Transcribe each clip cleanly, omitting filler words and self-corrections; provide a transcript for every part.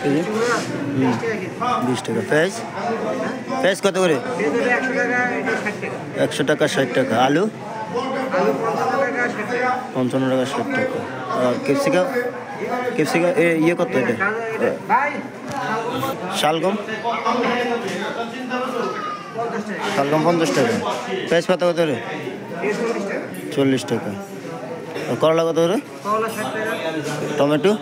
KG 20 টাকা। পেঁয়াজ পেঁয়াজ কত করে? 100 টাকা 60 টাকা। আলু 55 টাকা 60 টাকা। আর ক্যাপসিকাম ক্যাপসিকাম ইয়ে কত এটা? শালগম শালগম 50 টাকা। পেঁয়াজ কত কত করে? 40 টাকা। আর করলা কত করে? টমেটো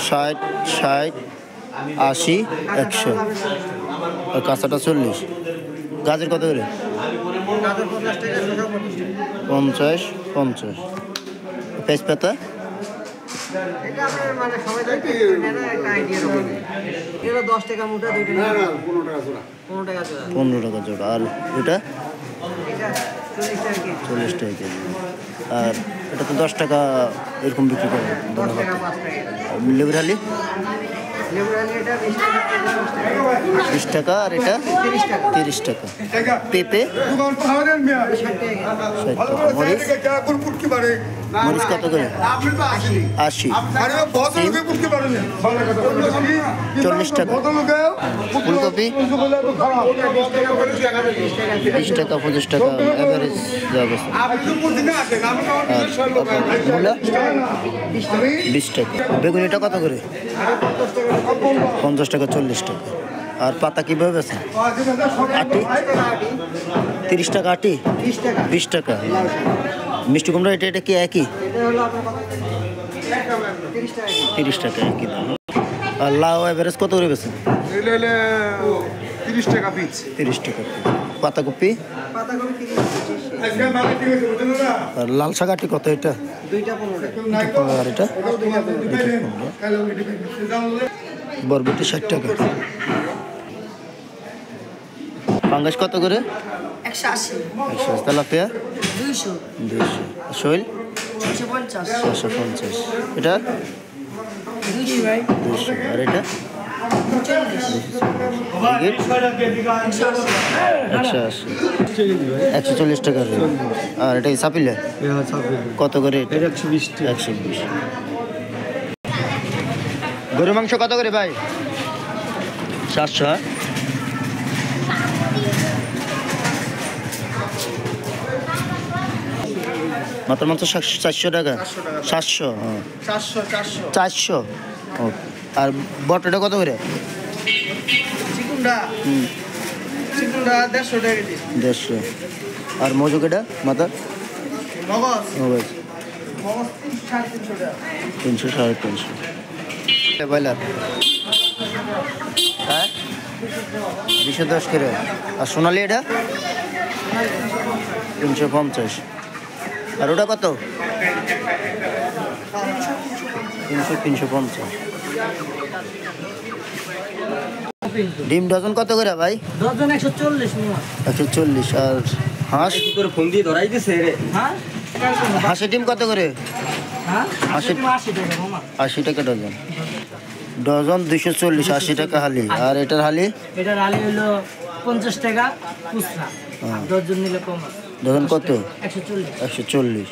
60 60 80 100। আর কাঁচাটা 40। গাজর কত করে? 50 50। তেজপাতা 15 টাকা জোড়া। আর এটা 40 টাকা কেজি। আর এটা তো 10 টাকা এরকম বিক্রি করে। লেবুর হালি 20 টাকা। আর এটা 30 টাকা। পেঁপে 60 টাকা। মরিচ মরিচ কত করে? 80। 40 টাকা। ফুলকপি 20 টাকা 25 টাকা অ্যাভারেজ অবস্থা। মূলা 20 টাকা। বেগুনিটা কত করে? 50 টাকা 40 টাকা। আর পাতা কীভাবে আছে? আটি 30 টাকা। আটি 20 টাকা। মিষ্টি কুমড়া এটা এটা কি একই? 30 টাকা একই দাম। আর লাউ অ্যাভারেজ কত করে বেছেন? 30 টাকা পিস। 30 টাকা। পাতাকপি আর লাল শাক আটি কত? এটা 15। আর এটা বরবটি 60 টাকা। পাঙ্গাস কত করে? 180। তেলাপিয়া 200। 200। শৈল 650। 650। এটা 200 ভাই। 200। আর এটা 140 টাকা। আর এটা সাপিলে কত করে? 120 টাকা। 120। গরু মাংস কত করে ভাই? 700। মাত্র মাত্র 400 টাকা। 700। 400। ওকে। আর বটটা কত করে? চিকুনটা 150 টাকা কেজি। 150। আর মজুক এটা মাথা মগজ মগজ 350 টাকা। 300 350। ব্রয়লার হ্যাঁ 210 করে। আর সোনালি এটা 350। আর ওটা কত? 300 350। ডিম ডজন কত করে ভাই? ডজন 140 নিও। 140। আর হাঁস কি করে ফোন দিয়ে ধরাই দিছে রে? হ্যাঁ হাঁসের ডিম কত করে? হ্যাঁ 80 টাকা মামা। 80 টাকা ডজন। ডজন 240। 80 টাকা হালি। আর এটার হালি? এটার আলি হলো 50 টাকা খুচরা। 10 জন নিলে কম আছে। ডজন কত? 140। 140।